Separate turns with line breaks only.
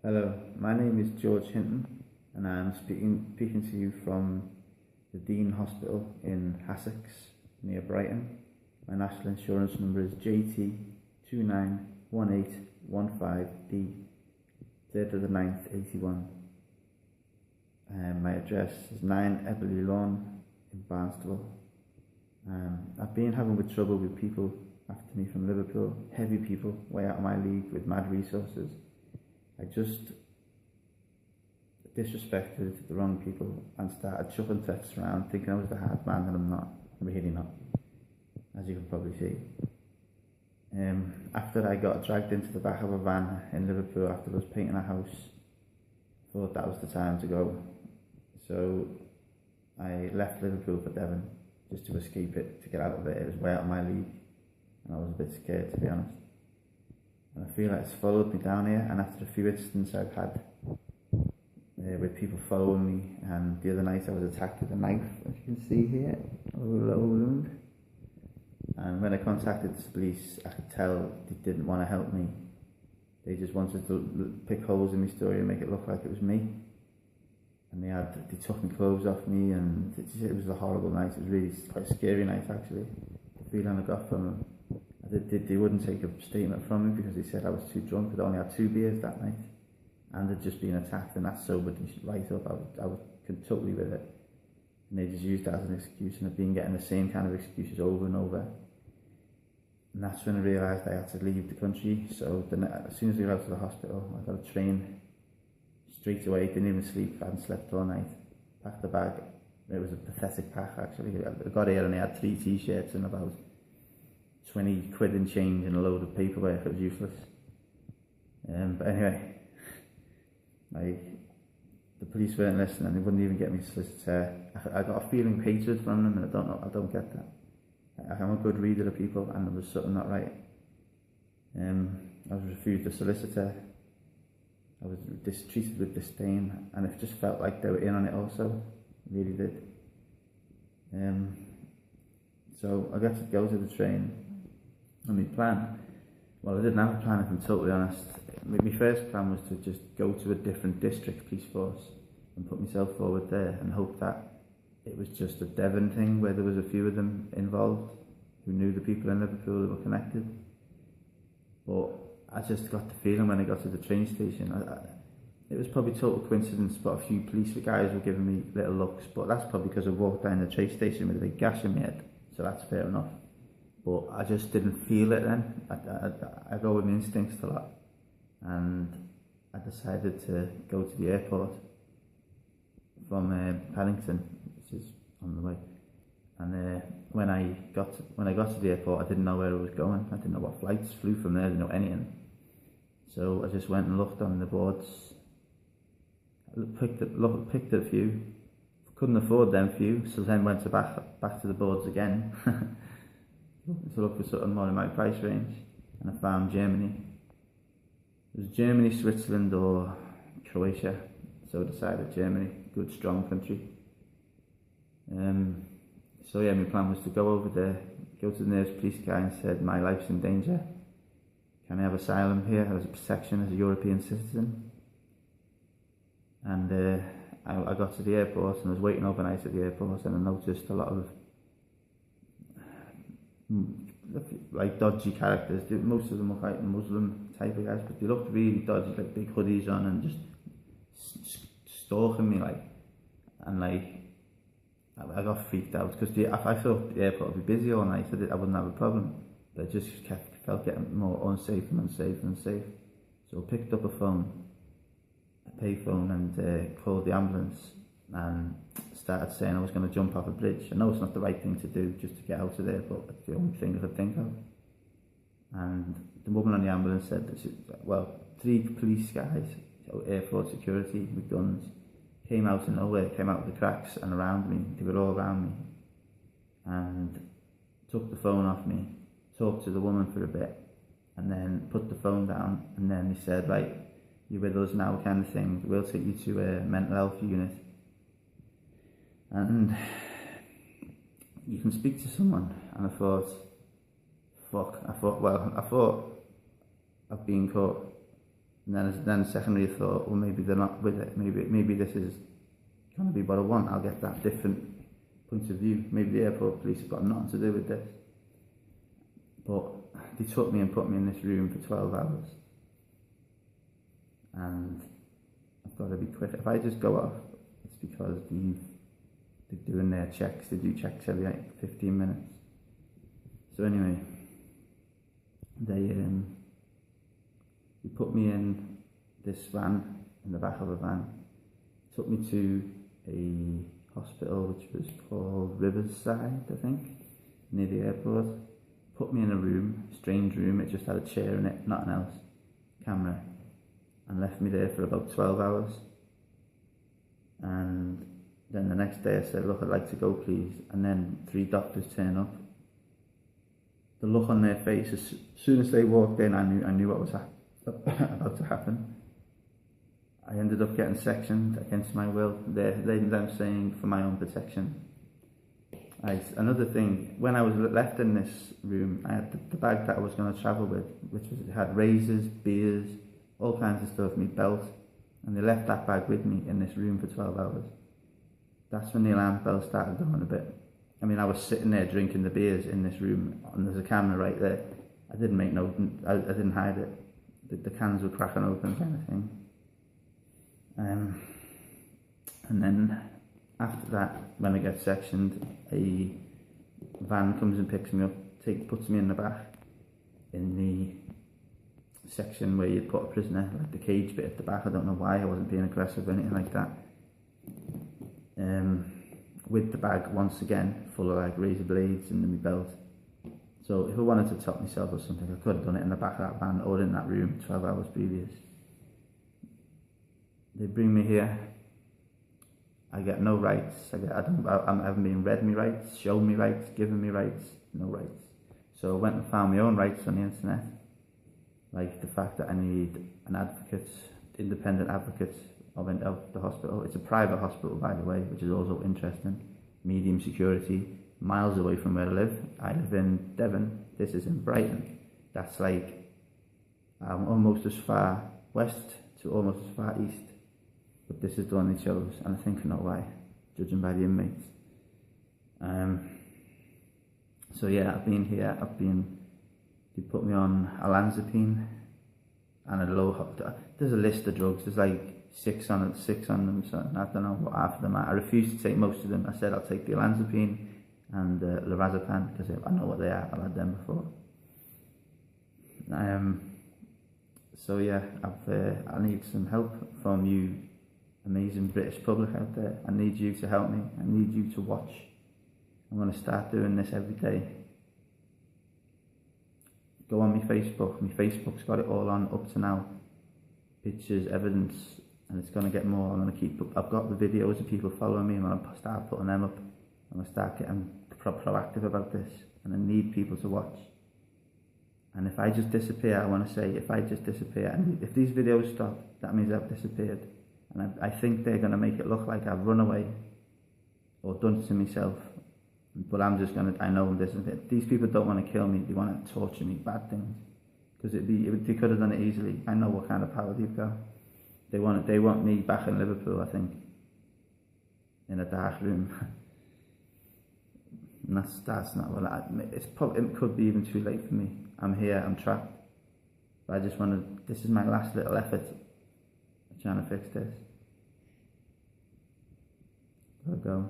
Hello, my name is George Hinton and I'm speaking to you from the Dean Hospital in Essex near Brighton. My national insurance number is JT291815D, 3rd of the 9th, 81. My address is 9 Eberley Lawn in Barnstable. I've been having trouble with people after me from Liverpool, heavy people, way out of my league with mad resources. I just disrespected the wrong people and started chucking texts around thinking I was the hard man, and I'm not. I'm really not, as you can probably see. After I got dragged into the back of a van in Liverpool after I was painting a house, I thought that was the time to go. So I left Liverpool for Devon just to escape it, to get out of it. It was way out of my league and I was a bit scared, to be honest. And I feel like it's followed me down here, and after a few incidents I've had with people following me, and the other night I was attacked with a knife, as you can see here, a little wound. And when I contacted the police, I could tell they didn't want to help me. They just wanted to pick holes in my story and make it look like it was me. And they took my clothes off me, and it was a horrible night. It was really quite a scary night, actually. The feeling I got from them. They wouldn't take a statement from me because they said I was too drunk. I'd only had 2 beers that night, and I'd just been attacked, and that sobered me right up. I was totally with it, and they just used that as an excuse, and I've been getting the same kind of excuses over and over. And that's when I realised I had to leave the country. So as soon as I got out to the hospital, I got a train straight away. Didn't even sleep. I hadn't slept all night. Packed the bag. It was a pathetic pack, actually. I got here and I had 3 t-shirts and about 20 quid in change and a load of paperwork. It was useless. But anyway, the police weren't listening. They wouldn't even get me a solicitor. I got a feeling of hatred from them, and I don't get that. I'm a good reader of people, and there was something not right. I was refused a solicitor. I was treated with distain, and it just felt like they were in on it also. It really did. So I got to go to the train. And my plan, well, I didn't have a plan, if I'm totally honest. My first plan was to just go to a different district police force and put myself forward there and hope that it was just a Devon thing where there was a few of them involved who knew the people in Liverpool who were connected. But I just got the feeling when I got to the train station, it was probably total coincidence, but a few police guys were giving me little looks, but that's probably because I walked down the train station with a big gash in my head, so that's fair enough. But I just didn't feel it then. I go with my instincts a lot, and I decided to go to the airport from Paddington, which is on the way. And when I got to the airport, I didn't know where I was going. I didn't know what flights flew from there. I didn't know anything. So I just went and looked on the boards. Picked a few. Couldn't afford them few, so then went back to the boards again. To look for something more in my price range, and I found Germany. It was Germany, Switzerland or Croatia, so I decided Germany, good strong country. So yeah, my plan was to go over there, go to the nearest police guy and said, my life's in danger, can I have asylum here as a protection as a European citizen? And I got to the airport and I was waiting overnight at the airport, and I noticed a lot of like dodgy characters. Most of them look like Muslim type of guys, but they looked really dodgy, like big hoodies on and just stalking me, like, and like I got freaked out because I thought the airport would be busy all night, so I wouldn't have a problem, but I just felt getting more unsafe and unsafe. So I picked up a payphone and called the ambulance and started saying I was going to jump off a bridge. I know it's not the right thing to do just to get out of there, but it's the only thing I could think of. And the woman on the ambulance said that 3 police guys, airport security with guns, came out of nowhere, came out of the cracks and around me. They were all around me and took the phone off me, talked to the woman for a bit, and then put the phone down, and then they said, right, you're with us now, kind of thing, we'll take you to a mental health unit and you can speak to someone. And I thought, I've been caught. And then secondary thought, well, maybe they're not with it. Maybe this is going to be what I want. I'll get that different point of view. Maybe the airport police have got nothing to do with this. But they took me and put me in this room for 12 hours. And I've got to be quick. If I just go off, it's because they're doing their checks. They do checks every 15 minutes. So anyway, they put me in this van, in the back of a van, took me to a hospital which was called Riverside, I think, near the airport. Put me in a room, strange room, it just had a chair in it, nothing else, camera, and left me there for about 12 hours. And then the next day I said, look, I'd like to go please, and then 3 doctors turn up. The look on their face, as soon as they walked in, I knew what was about to happen. I ended up getting sectioned against my will. Them saying for my own protection. Another thing, when I was left in this room, I had the bag that I was going to travel with, it had razors, beers, all kinds of stuff, my belt, and they left that bag with me in this room for 12 hours. That's when the alarm bell started going a bit. I mean, I was sitting there drinking the beers in this room, and there's a camera right there. I didn't make no, I didn't hide it. The cans were cracking open, kind of thing. And then after that, when I get sectioned, a van comes and picks me up, puts me in the back, in the section where you put a prisoner, like the cage bit at the back. I don't know why, I wasn't being aggressive or anything like that. With the bag once again full of like razor blades and my belt. So if I wanted to top myself or something, I could have done it in the back of that van or in that room 12 hours previous. They bring me here. I get no rights. I haven't been read me rights, shown me rights, given me rights, no rights. So I went and found my own rights on the internet, like the fact that I need an advocate, independent advocate of the hospital. It's a private hospital, by the way, which is also interesting. Medium security, miles away from where I live. I live in Devon. This is in Brighton. That's like almost as far west to almost as far east. But this is the one they chose, and I think I know why, judging by the inmates. So yeah, I've been here. They put me on olanzapine and a low. There's a list of drugs. There's like six on them. So I don't know what half of them are. I refused to take most of them. I said I'll take the olanzapine and lorazepam because I know what they are. I've had them before. So yeah, I need some help from you, amazing British public out there. I need you to help me. I need you to watch. I'm going to start doing this every day. Go on my Facebook. My Facebook's got it all on up to now. Pictures, evidence, and it's going to get more. I'm going to keep. I've got the videos of people following me. I'm going to start putting them up. I'm going to start getting proactive about this, and I need people to watch. And if I just disappear, I want to say, if I just disappear, and if these videos stop, that means I've disappeared. And I think they're going to make it look like I've run away or done it to myself. But I'm just going to, I know this is it. These people don't want to kill me. They want to torture me, bad things. Because they could have done it easily. I know what kind of power they've got. They want me back in Liverpool, I think, in a dark room. And that's not what it could be even too late for me. I'm here, I'm trapped. But I just want to, this is my last little effort at trying to fix this. Gotta go.